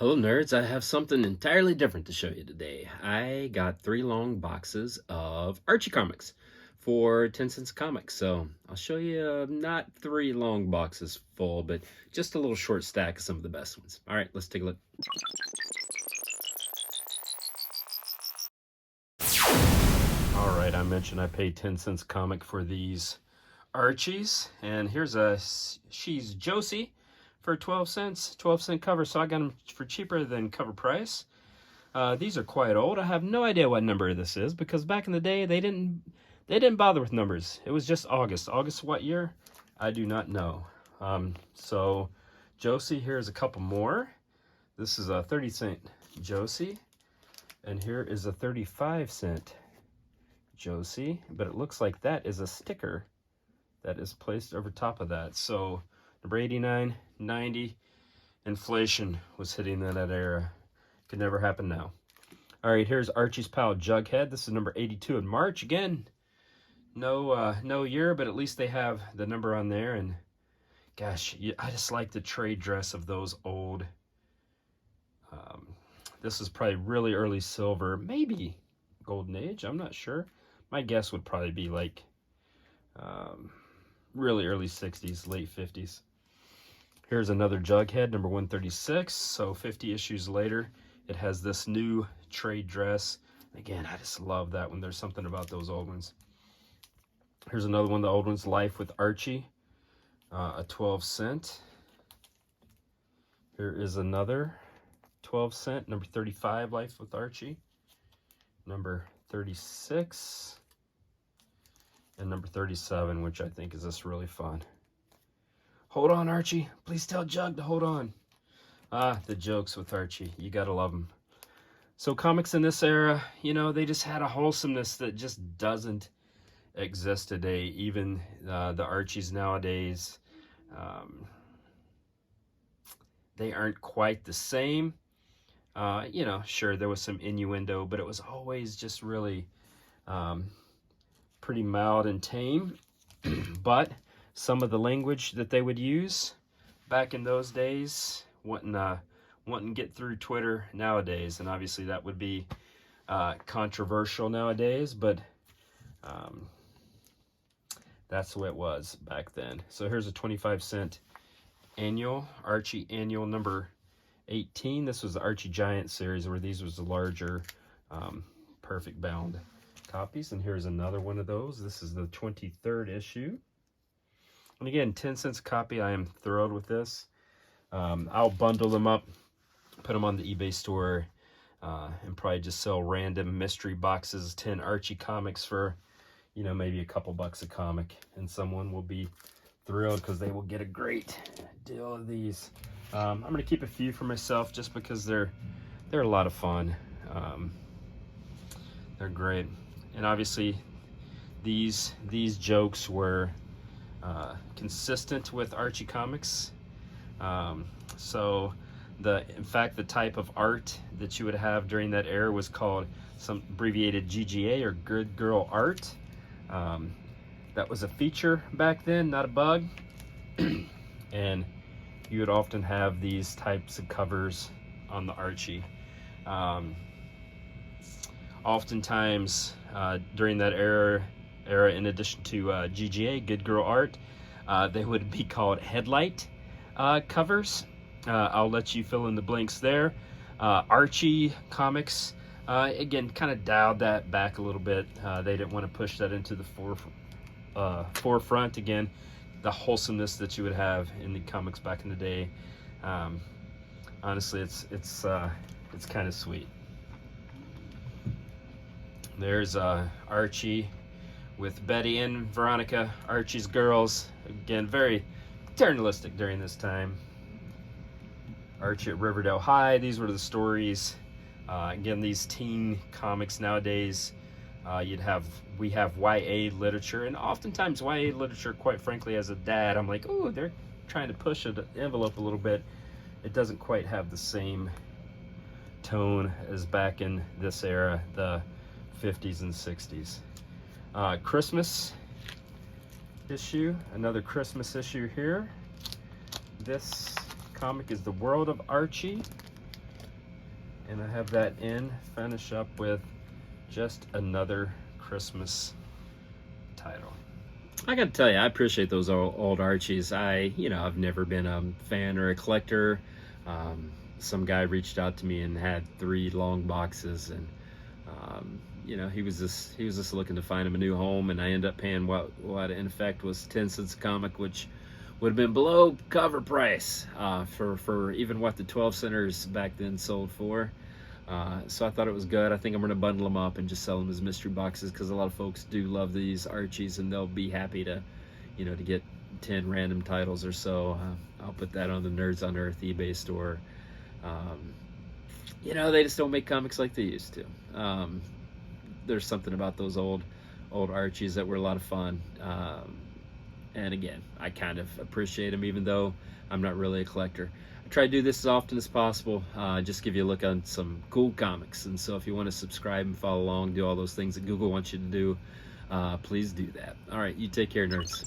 Hello nerds, I have something entirely different to show you today. I got 3 long boxes of Archie Comics for 10 cents a comic. So I'll show you not 3 long boxes full, but just a little short stack of some of the best ones. All right, let's take a look. All right, I mentioned I paid 10 cents a comic for these Archies, and here's she's Josie for 12 cents, 12-cent cover, so I got them for cheaper than cover price. These are quite old. I have no idea what number this is because back in the day they didn't bother with numbers. It was just August. August what year? I do not know. So Josie, here's a couple more. This is a 30-cent Josie, and here is a 35-cent Josie, but it looks like that is a sticker that is placed over top of that. So number 89, 90, inflation was hitting in that era. Could never happen now. All right, here's Archie's pal Jughead. This is number 82 in March. Again, no year, but at least they have the number on there. And gosh, I just like the trade dress of those old. This is probably really early silver, maybe golden age. I'm not sure. My guess would probably be like really early 60s, late 50s. Here's another Jughead, number 136. So 50 issues later, it has this new trade dress. Again, I just love that one. There's something about those old ones. Here's another one, the old ones, Life with Archie, a 12-cent. Here is another 12-cent, number 35, Life with Archie. Number 36. And number 37, which I think is just really fun. Hold on, Archie. Please tell Jug to hold on. The jokes with Archie. You gotta love them. So comics in this era, you know, they just had a wholesomeness that just doesn't exist today. Even the Archies nowadays, they aren't quite the same. You know, sure, there was some innuendo, but it was always just really pretty mild and tame. But some of the language that they would use back in those days wouldn't get through Twitter nowadays, and obviously that would be controversial nowadays, but that's the way it was back then. So here's a 25-cent annual, Archie annual number 18. This was the Archie Giant series, where these was the larger perfect bound copies. And here's another one of those. This is the 23rd issue. And again, 10 cents a copy. I am thrilled with this. I'll bundle them up, put them on the eBay store, and probably just sell random mystery boxes, 10 Archie comics for, you know, maybe a couple bucks a comic. And someone will be thrilled because they will get a great deal of these. I'm going to keep a few for myself just because they're a lot of fun. They're great. And obviously these jokes were consistent with Archie Comics. So in fact the type of art that you would have during that era was called some abbreviated GGA, or Good Girl Art. That was a feature back then, not a bug. And you would often have these types of covers on the Archie. Oftentimes during that era, in addition to GGA, Good Girl Art, they would be called headlight covers. I'll let you fill in the blanks there. Archie Comics, again, kind of dialed that back a little bit. They didn't want to push that into the forefront. Again, the wholesomeness that you would have in the comics back in the day. Honestly, it's kind of sweet. There's Archie with Betty and Veronica, Archie's girls. Again, very paternalistic during this time. Archie at Riverdale High. These were the stories. Again, these teen comics nowadays, we have YA literature, and oftentimes YA literature, quite frankly, as a dad, I'm like, oh, they're trying to push the envelope a little bit. It doesn't quite have the same tone as back in this era, the 50s and 60s. Christmas issue, another Christmas issue here. This comic is The World of Archie. And I have that in. Finish up with just another Christmas title. I gotta tell you, I appreciate those old Archies. I've never been a fan or a collector. Some guy reached out to me and had 3 long boxes, and he was just looking to find him a new home, and I ended up paying what in effect was 10 cents a comic, which would have been below cover price for even what the 12 centers back then sold for. So I thought it was good. I think I'm going to bundle them up and just sell them as mystery boxes, because a lot of folks do love these Archies, and they'll be happy to get 10 random titles or so. I'll put that on the Nerds on Earth eBay store. They just don't make comics like they used to. There's something about those old Archies that were a lot of fun. And again, I kind of appreciate them, even though I'm not really a collector. I try to do this as often as possible, just give you a look on some cool comics. And so if you want to subscribe and follow along, do all those things that Google wants you to do, please do that. All right, you take care, nerds.